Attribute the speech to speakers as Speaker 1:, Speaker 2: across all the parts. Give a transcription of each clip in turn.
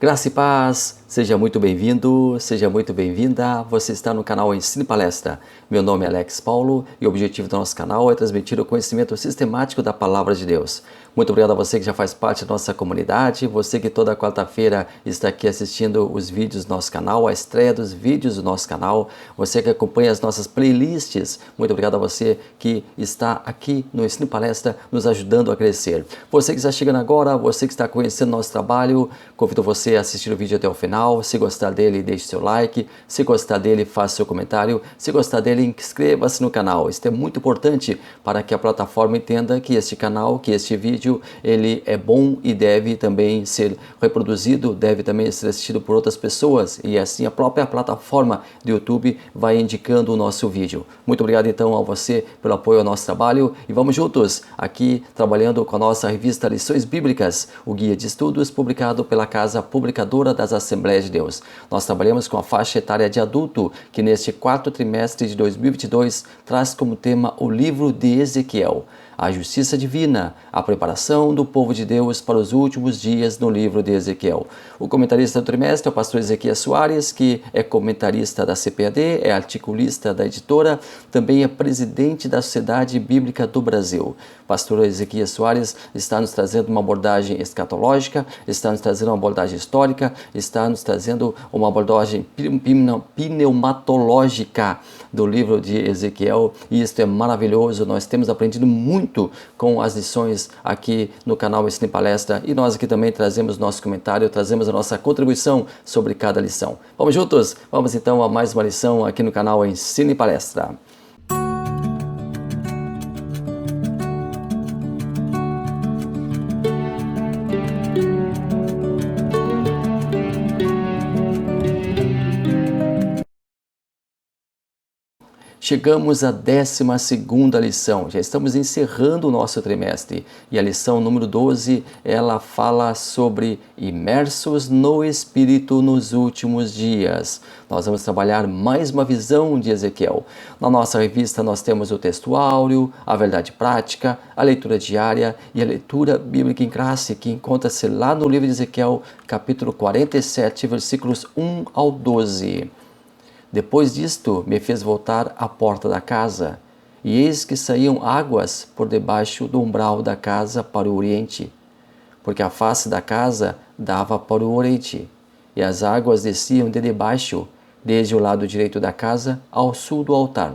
Speaker 1: Graça e paz, seja muito bem-vindo, seja muito bem-vinda. Você está no canal Ensino e Palestra. Meu nome é Alex Paulo e o objetivo do nosso canal é transmitir o conhecimento sistemático da Palavra de Deus. Muito obrigado a você que já faz parte da nossa comunidade, você que toda quarta-feira está aqui assistindo os vídeos do nosso canal, a estreia dos vídeos do nosso canal, você que acompanha as nossas playlists. Muito obrigado a você que está aqui no Ensino e Palestra nos ajudando a crescer. Você que está chegando agora, você que está conhecendo nosso trabalho, convido você a assistir o vídeo até o final. Se gostar dele, deixe seu like. Se gostar dele, faça seu comentário. Se gostar dele, inscreva-se no canal. Isso é muito importante para que a plataforma entenda que este canal, que este vídeo, ele é bom e deve também ser reproduzido, deve também ser assistido por outras pessoas. E assim a própria plataforma do YouTube vai indicando o nosso vídeo. Muito obrigado então a você pelo apoio ao nosso trabalho. E vamos juntos aqui trabalhando com a nossa revista Lições Bíblicas, o guia de estudos publicado pela Casa Publicadora das Assembleias de Deus. Nós trabalhamos com a faixa etária de adulto, que neste quarto trimestre de 2022 traz como tema o livro de Ezequiel, a justiça divina, a preparação do povo de Deus para os últimos dias no livro de Ezequiel. O comentarista do trimestre é o pastor Ezequias Soares, que é comentarista da CPAD, é articulista da editora, também é presidente da Sociedade Bíblica do Brasil. O pastor Ezequias Soares está nos trazendo uma abordagem escatológica, está nos trazendo uma abordagem histórica, está nos trazendo uma abordagem pneumatológica do livro de Ezequiel, e isso é maravilhoso. Nós temos aprendido muito com as lições aqui no canal Ensino e Palestra, e nós aqui também trazemos nosso comentário, trazemos a nossa contribuição sobre cada lição. Vamos juntos? Vamos então a mais uma lição aqui no canal Ensino e Palestra. Chegamos à 12ª lição, já estamos encerrando o nosso trimestre, e a lição número 12, ela fala sobre imersos no Espírito nos últimos dias. Nós vamos trabalhar mais uma visão de Ezequiel. Na nossa revista nós temos o texto áureo, a verdade prática, a leitura diária e a leitura bíblica em classe, que encontra-se lá no livro de Ezequiel, capítulo 47, versículos 1 ao 12. Depois disto, me fez voltar à porta da casa, e eis que saíam águas por debaixo do umbral da casa para o oriente, porque a face da casa dava para o oriente, e as águas desciam de debaixo, desde o lado direito da casa ao sul do altar.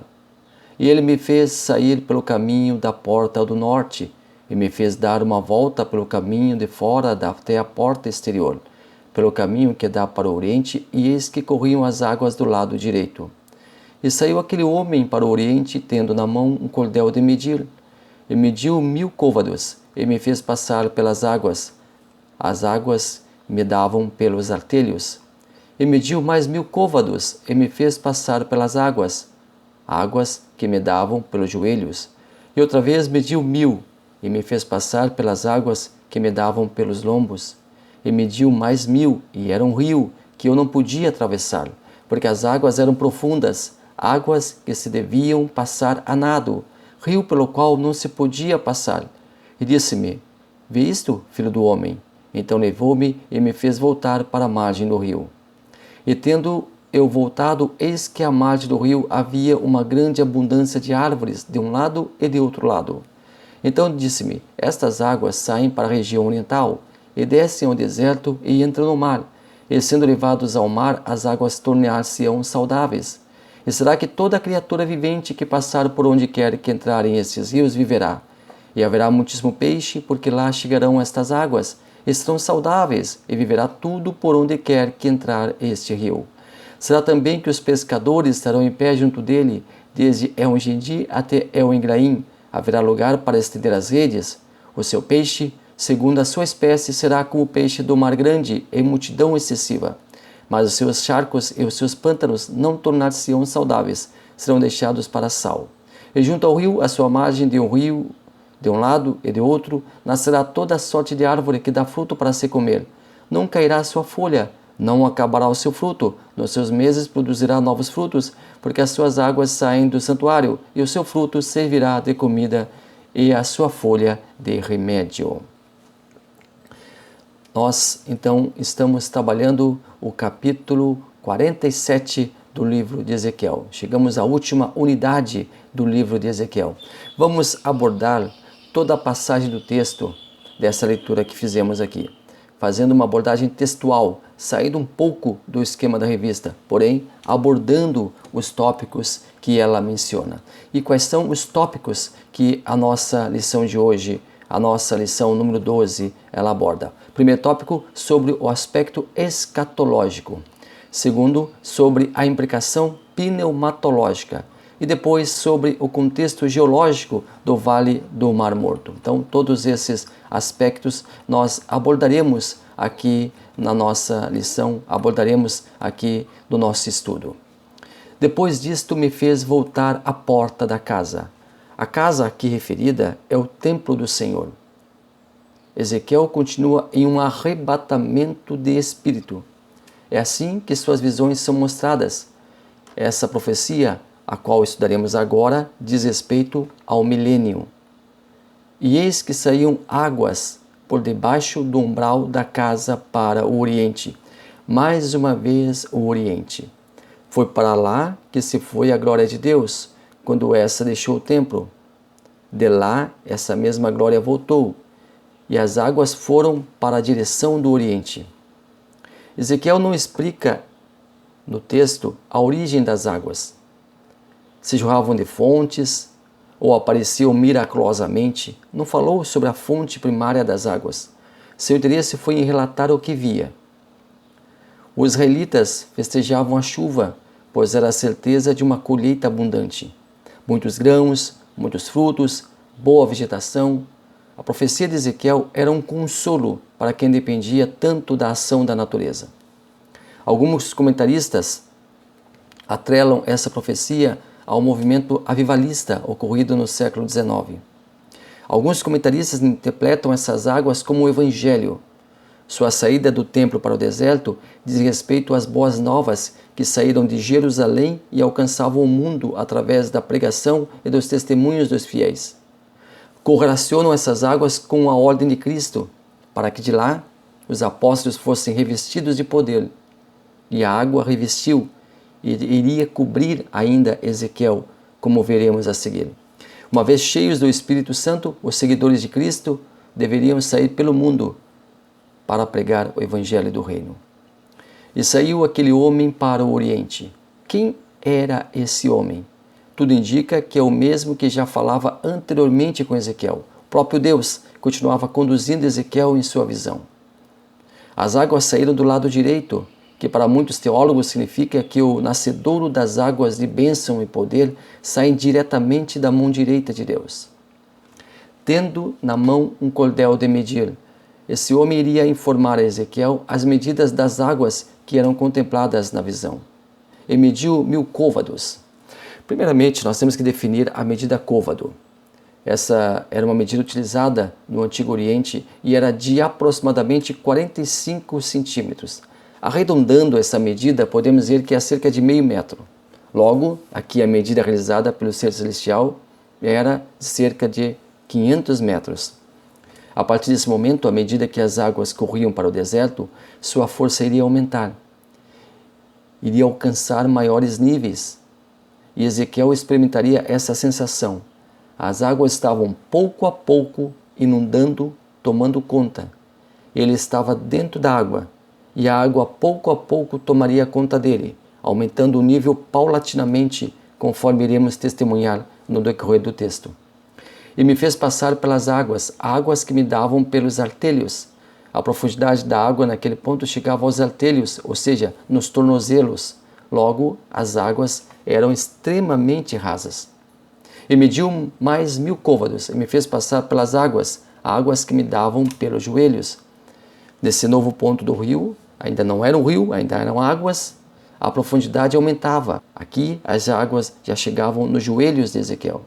Speaker 1: E ele me fez sair pelo caminho da porta do norte, e me fez dar uma volta pelo caminho de fora até a porta exterior, pelo caminho que dá para o oriente, e eis que corriam as águas do lado direito. E saiu aquele homem para o oriente, tendo na mão um cordel de medir, e mediu 1000 côvados, e me fez passar pelas águas. As águas me davam pelos artelhos. E mediu mais 1000 côvados, e me fez passar pelas águas, águas que me davam pelos joelhos. E outra vez mediu 1000, e me fez passar pelas águas que me davam pelos lombos. E mediu mais 1000, e era um rio que eu não podia atravessar, porque as águas eram profundas, águas que se deviam passar a nado, rio pelo qual não se podia passar. E disse-me: vê isto, filho do homem? Então levou-me e me fez voltar para a margem do rio. E tendo eu voltado, eis que à margem do rio havia uma grande abundância de árvores de um lado e de outro lado. Então disse-me: estas águas saem para a região oriental, e descem ao deserto e entram no mar, e sendo levados ao mar, as águas tornar-se-ão saudáveis. E será que toda criatura vivente que passar por onde quer que entrar em esses rios viverá? E haverá muitíssimo peixe, porque lá chegarão estas águas, e serão saudáveis, e viverá tudo por onde quer que entrar este rio. Será também que os pescadores estarão em pé junto dele, desde El-Engedi até El-Engraim. Haverá lugar para estender as redes. O seu peixe, segundo a sua espécie, será como o peixe do mar grande, em multidão excessiva. Mas os seus charcos e os seus pântanos não tornar-se-ão saudáveis, serão deixados para sal. E junto ao rio, à sua margem de um rio, de um lado e de outro, nascerá toda sorte de árvore que dá fruto para se comer. Não cairá a sua folha, não acabará o seu fruto, nos seus meses produzirá novos frutos, porque as suas águas saem do santuário, e o seu fruto servirá de comida, e a sua folha de remédio. Nós, então, estamos trabalhando o capítulo 47 do livro de Ezequiel. Chegamos à última unidade do livro de Ezequiel. Vamos abordar toda a passagem do texto dessa leitura que fizemos aqui, fazendo uma abordagem textual, saindo um pouco do esquema da revista, porém abordando os tópicos que ela menciona. E quais são os tópicos que a nossa lição de hoje, a nossa lição número 12, ela aborda? Primeiro tópico, sobre o aspecto escatológico. Segundo, sobre a implicação pneumatológica. E depois sobre o contexto geológico do Vale do Mar Morto. Então, todos esses aspectos nós abordaremos aqui na nossa lição, abordaremos aqui no nosso estudo. Depois disto me fez voltar à porta da casa. A casa aqui referida é o templo do Senhor. Ezequiel continua em um arrebatamento de espírito. É assim que suas visões são mostradas. Essa profecia, a qual estudaremos agora, diz respeito ao milênio. E eis que saíam águas por debaixo do umbral da casa para o oriente. Mais uma vez o oriente. Foi para lá que se foi a glória de Deus, quando essa deixou o templo. De lá, essa mesma glória voltou, e as águas foram para a direção do oriente. Ezequiel não explica no texto a origem das águas. Se jorravam de fontes ou apareciam miraculosamente, não falou sobre a fonte primária das águas. Seu interesse foi em relatar o que via. Os israelitas festejavam a chuva, pois era a certeza de uma colheita abundante. Muitos grãos, muitos frutos, boa vegetação. A profecia de Ezequiel era um consolo para quem dependia tanto da ação da natureza. Alguns comentaristas atrelam essa profecia ao movimento avivalista ocorrido no século XIX. Alguns comentaristas interpretam essas águas como o Evangelho. Sua saída do templo para o deserto diz respeito às boas novas que saíram de Jerusalém e alcançavam o mundo através da pregação e dos testemunhos dos fiéis. Correlacionam essas águas com a ordem de Cristo, para que de lá os apóstolos fossem revestidos de poder. E a água revestiu e iria cobrir ainda Ezequiel, como veremos a seguir. Uma vez cheios do Espírito Santo, os seguidores de Cristo deveriam sair pelo mundo para pregar o Evangelho do Reino. E saiu aquele homem para o Oriente. Quem era esse homem? Tudo indica que é o mesmo que já falava anteriormente com Ezequiel. O próprio Deus continuava conduzindo Ezequiel em sua visão. As águas saíram do lado direito, que para muitos teólogos significa que o nascedouro das águas de bênção e poder saem diretamente da mão direita de Deus. Tendo na mão um cordel de medir, esse homem iria informar a Ezequiel as medidas das águas que eram contempladas na visão. E mediu 1000 côvados. Primeiramente, nós temos que definir a medida côvado. Essa era uma medida utilizada no Antigo Oriente e era de aproximadamente 45 centímetros. Arredondando essa medida, podemos dizer que é cerca de meio metro. Logo, aqui a medida realizada pelo ser celestial era de cerca de 500 metros. A partir desse momento, à medida que as águas corriam para o deserto, sua força iria aumentar. Iria alcançar maiores níveis. E Ezequiel experimentaria essa sensação. As águas estavam pouco a pouco inundando, tomando conta. Ele estava dentro da água, e a água pouco a pouco tomaria conta dele, aumentando o nível paulatinamente, conforme iremos testemunhar no decorrer do texto. E me fez passar pelas águas, águas que me davam pelos artelhos. A profundidade da água naquele ponto chegava aos artelhos, ou seja, nos tornozelos. Logo, as águas eram extremamente rasas. E mediu mais 1000 côvados, e me fez passar pelas águas, águas que me davam pelos joelhos. Nesse novo ponto do rio, ainda não era um rio, ainda eram águas, a profundidade aumentava. Aqui, as águas já chegavam nos joelhos de Ezequiel.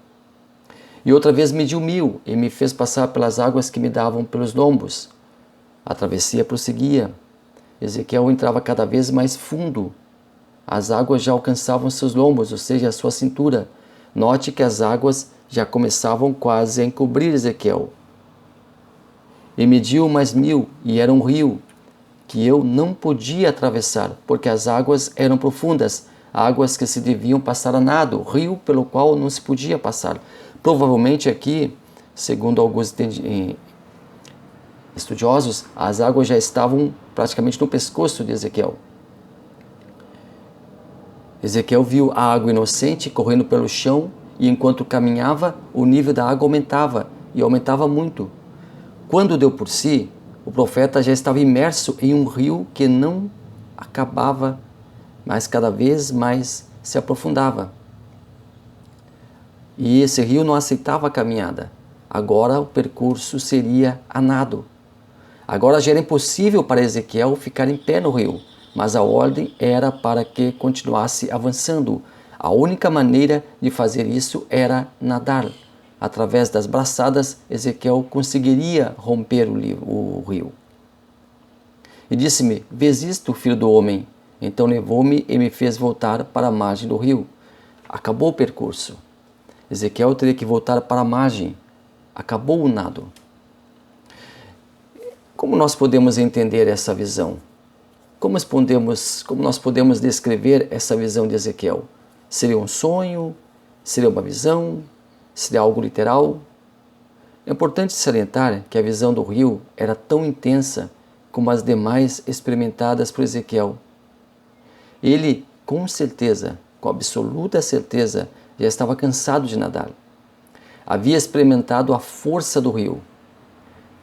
Speaker 1: E outra vez mediu 1000, e me fez passar pelas águas que me davam pelos lombos. A travessia prosseguia. Ezequiel entrava cada vez mais fundo. As águas já alcançavam seus lombos, ou seja, a sua cintura. Note que as águas já começavam quase a encobrir Ezequiel. E mediu mais 1000, e era um rio que eu não podia atravessar, porque as águas eram profundas, águas que se deviam passar a nado, rio pelo qual não se podia passar. Provavelmente aqui, segundo alguns estudiosos, as águas já estavam praticamente no pescoço de Ezequiel. Ezequiel viu a água inocente correndo pelo chão, e enquanto caminhava, o nível da água aumentava, e aumentava muito. Quando deu por si, o profeta já estava imerso em um rio que não acabava, mas cada vez mais se aprofundava. E esse rio não aceitava a caminhada. Agora o percurso seria a nado. Agora já era impossível para Ezequiel ficar em pé no rio, mas a ordem era para que continuasse avançando. A única maneira de fazer isso era nadar. Através das braçadas, Ezequiel conseguiria romper o rio. E disse-me: vês isto, filho do homem? Então levou-me e me fez voltar para a margem do rio. Acabou o percurso. Ezequiel teria que voltar para a margem. Acabou o nado. Como nós podemos entender essa visão? Como nós podemos descrever essa visão de Ezequiel? Seria um sonho? Seria uma visão? Seria algo literal? É importante salientar que a visão do rio era tão intensa como as demais experimentadas por Ezequiel. Ele, com certeza, com absoluta certeza, já estava cansado de nadar. Havia experimentado a força do rio.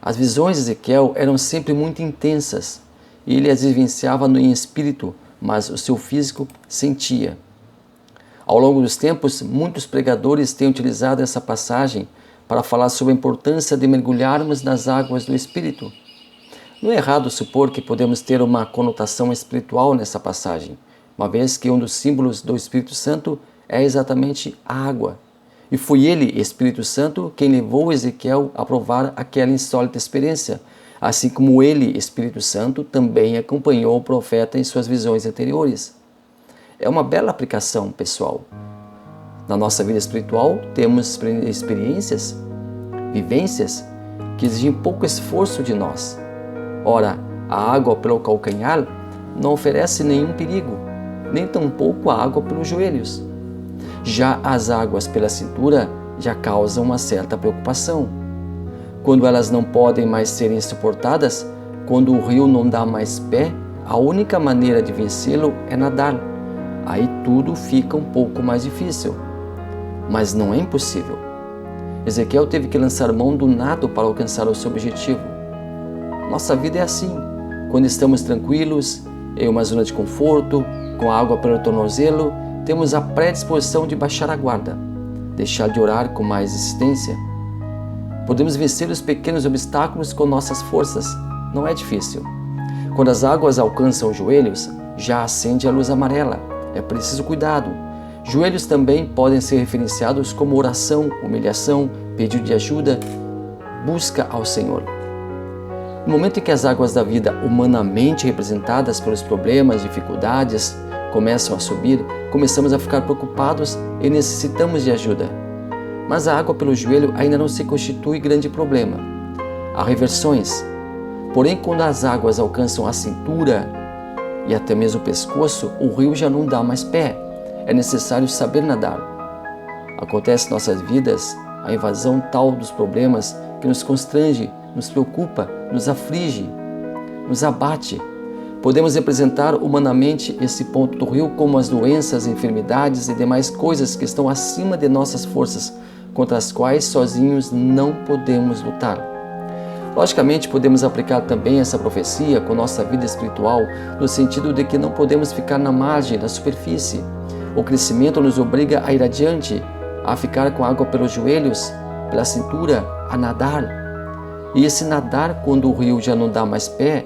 Speaker 1: As visões de Ezequiel eram sempre muito intensas. Ele as vivenciava em espírito, mas o seu físico sentia. Ao longo dos tempos, muitos pregadores têm utilizado essa passagem para falar sobre a importância de mergulharmos nas águas do Espírito. Não é errado supor que podemos ter uma conotação espiritual nessa passagem, uma vez que um dos símbolos do Espírito Santo é exatamente a água. E foi ele, Espírito Santo, quem levou Ezequiel a provar aquela insólita experiência, assim como ele, Espírito Santo, também acompanhou o profeta em suas visões anteriores. É uma bela aplicação, pessoal. Na nossa vida espiritual, temos experiências, vivências que exigem pouco esforço de nós. Ora, a água pelo calcanhar não oferece nenhum perigo, nem tampouco a água pelos joelhos. Já as águas pela cintura já causam uma certa preocupação. Quando elas não podem mais serem suportadas, quando o rio não dá mais pé, a única maneira de vencê-lo é nadar. Aí tudo fica um pouco mais difícil. Mas não é impossível. Ezequiel teve que lançar mão do nado para alcançar o seu objetivo. Nossa vida é assim. Quando estamos tranquilos, em uma zona de conforto, com a água pelo tornozelo, temos a predisposição de baixar a guarda, deixar de orar com mais insistência. Podemos vencer os pequenos obstáculos com nossas forças. Não é difícil. Quando as águas alcançam os joelhos, já acende a luz amarela. É preciso cuidado. Joelhos também podem ser referenciados como oração, humilhação, pedido de ajuda, busca ao Senhor. No momento em que as águas da vida, humanamente representadas pelos problemas, dificuldades, começam a subir, começamos a ficar preocupados e necessitamos de ajuda. Mas a água pelo joelho ainda não se constitui grande problema. Há reversões. Porém, quando as águas alcançam a cintura e até mesmo o pescoço, o rio já não dá mais pé. É necessário saber nadar. Acontece em nossas vidas a invasão tal dos problemas que nos constrange, nos preocupa, nos aflige, nos abate. Podemos representar humanamente esse ponto do rio como as doenças, enfermidades e demais coisas que estão acima de nossas forças, contra as quais sozinhos não podemos lutar. Logicamente, podemos aplicar também essa profecia com nossa vida espiritual, no sentido de que não podemos ficar na margem, na superfície. O crescimento nos obriga a ir adiante, a ficar com a água pelos joelhos, pela cintura, a nadar. E esse nadar, quando o rio já não dá mais pé,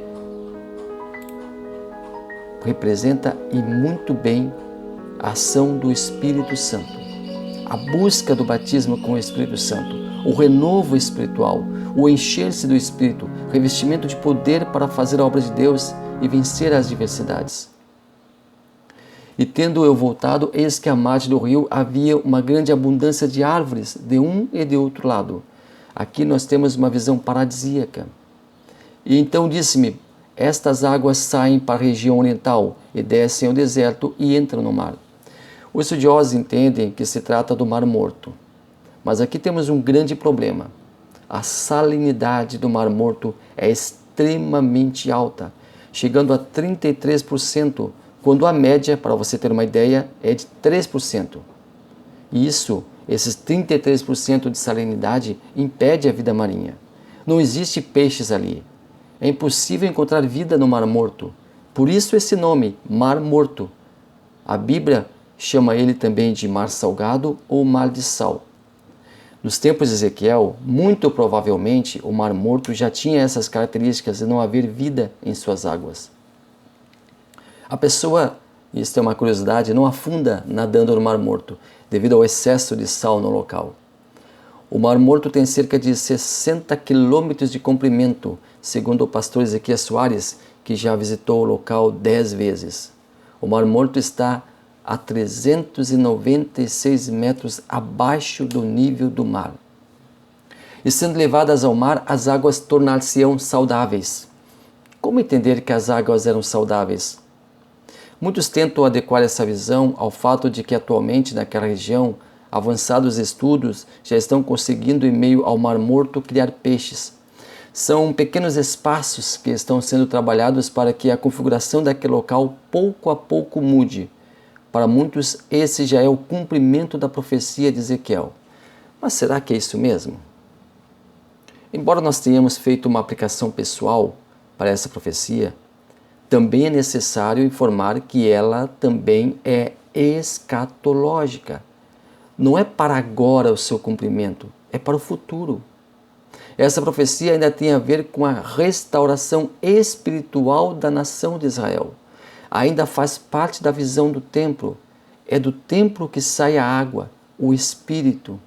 Speaker 1: representa e muito bem a ação do Espírito Santo, a busca do batismo com o Espírito Santo, o renovo espiritual, o encher-se do Espírito, revestimento de poder para fazer a obra de Deus e vencer as adversidades. E tendo eu voltado, eis que à margem do rio havia uma grande abundância de árvores de um e de outro lado. Aqui nós temos uma visão paradisíaca. E então disse-me: estas águas saem para a região oriental e descem ao deserto e entram no mar. Os estudiosos entendem que se trata do Mar Morto. Mas aqui temos um grande problema. A salinidade do Mar Morto é extremamente alta, chegando a 33%, quando a média, para você ter uma ideia, é de 3%. E esses 33% de salinidade impede a vida marinha. Não existe peixes ali. É impossível encontrar vida no Mar Morto. Por isso esse nome, Mar Morto. A Bíblia chama ele também de Mar Salgado ou Mar de Sal. Nos tempos de Ezequiel, muito provavelmente o Mar Morto já tinha essas características de não haver vida em suas águas. A pessoa, isso é uma curiosidade, não afunda nadando no Mar Morto, devido ao excesso de sal no local. O Mar Morto tem cerca de 60 quilômetros de comprimento, segundo o pastor Ezequiel Soares, que já visitou o local 10 vezes. O Mar Morto está a 396 metros abaixo do nível do mar. E sendo levadas ao mar, as águas tornar-se-ão saudáveis. Como entender que as águas eram saudáveis? Muitos tentam adequar essa visão ao fato de que atualmente naquela região, avançados estudos já estão conseguindo, em meio ao Mar Morto, criar peixes. São pequenos espaços que estão sendo trabalhados para que a configuração daquele local pouco a pouco mude. Para muitos, esse já é o cumprimento da profecia de Ezequiel. Mas será que é isso mesmo? Embora nós tenhamos feito uma aplicação pessoal para essa profecia, também é necessário informar que ela também é escatológica. Não é para agora o seu cumprimento, é para o futuro. Essa profecia ainda tem a ver com a restauração espiritual da nação de Israel. Ainda faz parte da visão do templo. É do templo que sai a água, o Espírito.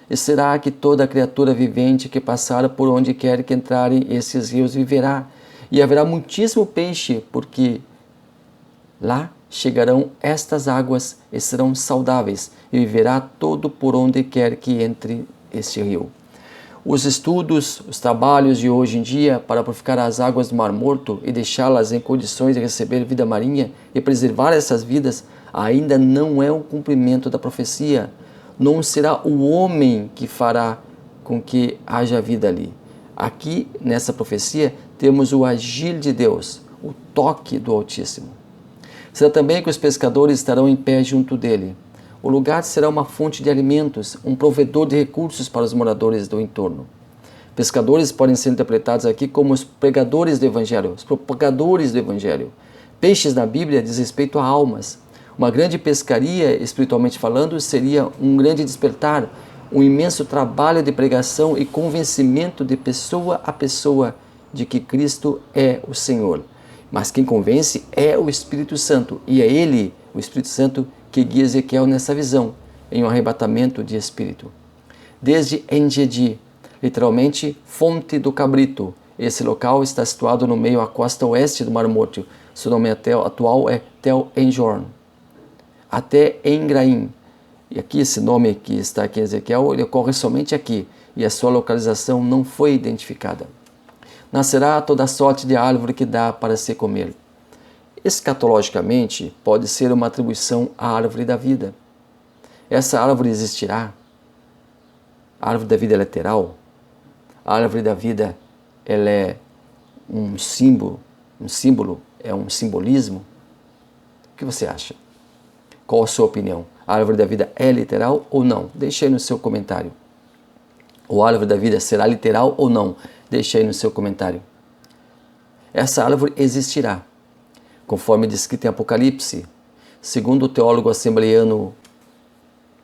Speaker 1: E será que toda criatura vivente que passar por onde quer que entrarem esses rios viverá? E haverá muitíssimo peixe, porque lá chegarão estas águas e serão saudáveis, e viverá todo por onde quer que entre este rio. Os estudos, os trabalhos de hoje em dia para purificar as águas do Mar Morto e deixá-las em condições de receber vida marinha e preservar essas vidas ainda não é o cumprimento da profecia. Não será o homem que fará com que haja vida ali. Aqui, nessa profecia, temos o agir de Deus, o toque do Altíssimo. Será também que os pescadores estarão em pé junto dele. O lugar será uma fonte de alimentos, um provedor de recursos para os moradores do entorno. Pescadores podem ser interpretados aqui como os pregadores do Evangelho, os propagadores do Evangelho. Peixes na Bíblia diz respeito a almas. Uma grande pescaria, espiritualmente falando, seria um grande despertar, um imenso trabalho de pregação e convencimento de pessoa a pessoa de que Cristo é o Senhor. Mas quem convence é o Espírito Santo, e é Ele, o Espírito Santo, que guia Ezequiel nessa visão, em um arrebatamento de espírito. Desde En-Gedi, literalmente fonte do cabrito, esse local está situado no meio à costa oeste do Mar Morto. Seu nome atual é Tel Enjorn. Até Engraim. E aqui esse nome que está aqui em Ezequiel, ele ocorre somente aqui, e a sua localização não foi identificada. Nascerá toda sorte de árvore que dá para se comer. Escatologicamente, pode ser uma atribuição à árvore da vida. Essa árvore existirá? A árvore da vida é literal? A árvore da vida ela é um símbolo, é um simbolismo? O que você acha? Qual a sua opinião? A árvore da vida é literal ou não? Deixe aí no seu comentário. A árvore da vida será literal ou não? Deixe aí no seu comentário. Essa árvore existirá, conforme descrito em Apocalipse, segundo o teólogo assembleiano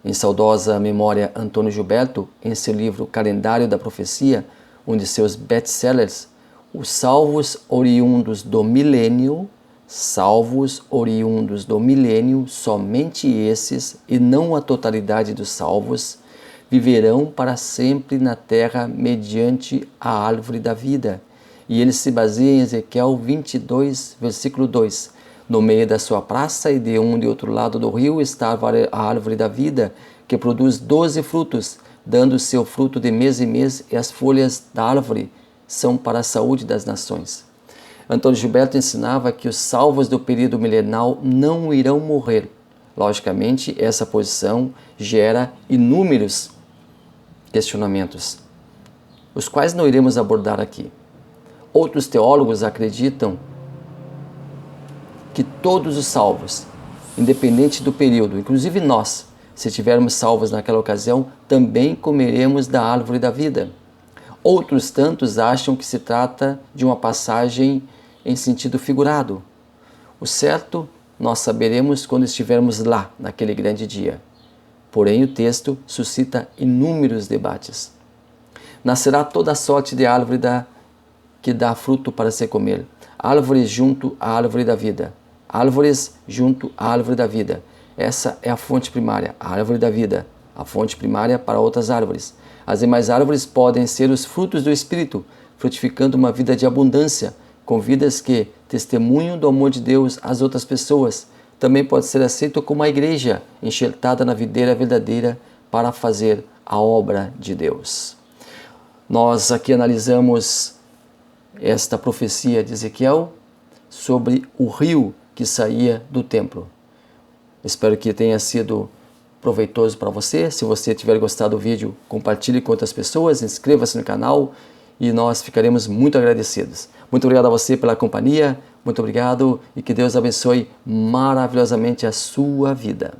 Speaker 1: em saudosa memória Antônio Gilberto, em seu livro Calendário da Profecia, um de seus best-sellers, os salvos oriundos do milênio, somente esses, e não a totalidade dos salvos, viverão para sempre na terra mediante a árvore da vida. E ele se baseia em Ezequiel 22, versículo 2. No meio da sua praça e de um e de outro lado do rio estava a árvore da vida, que produz 12 frutos, dando seu fruto de mês em mês, e as folhas da árvore são para a saúde das nações. Antônio Gilberto ensinava que os salvos do período milenal não irão morrer. Logicamente, essa posição gera inúmeros questionamentos, os quais não iremos abordar aqui. Outros teólogos acreditam que todos os salvos, independente do período, inclusive nós, se tivermos salvos naquela ocasião, também comeremos da árvore da vida. Outros tantos acham que se trata de uma passagem em sentido figurado. O certo nós saberemos quando estivermos lá, naquele grande dia. Porém, o texto suscita inúmeros debates. Nascerá toda sorte de árvore que dá fruto para se comer. Árvores junto à árvore da vida. Árvores junto à árvore da vida. Essa é a fonte primária, a árvore da vida. A fonte primária para outras árvores. As demais árvores podem ser os frutos do Espírito, frutificando uma vida de abundância, com vidas que testemunham do amor de Deus às outras pessoas. Também pode ser aceito como a igreja, enxertada na videira verdadeira para fazer a obra de Deus. Nós aqui analisamos esta profecia de Ezequiel sobre o rio que saía do templo. Espero que tenha sido proveitoso para você. Se você tiver gostado do vídeo, compartilhe com outras pessoas, inscreva-se no canal e nós ficaremos muito agradecidos. Muito obrigado a você pela companhia, muito obrigado e que Deus abençoe maravilhosamente a sua vida.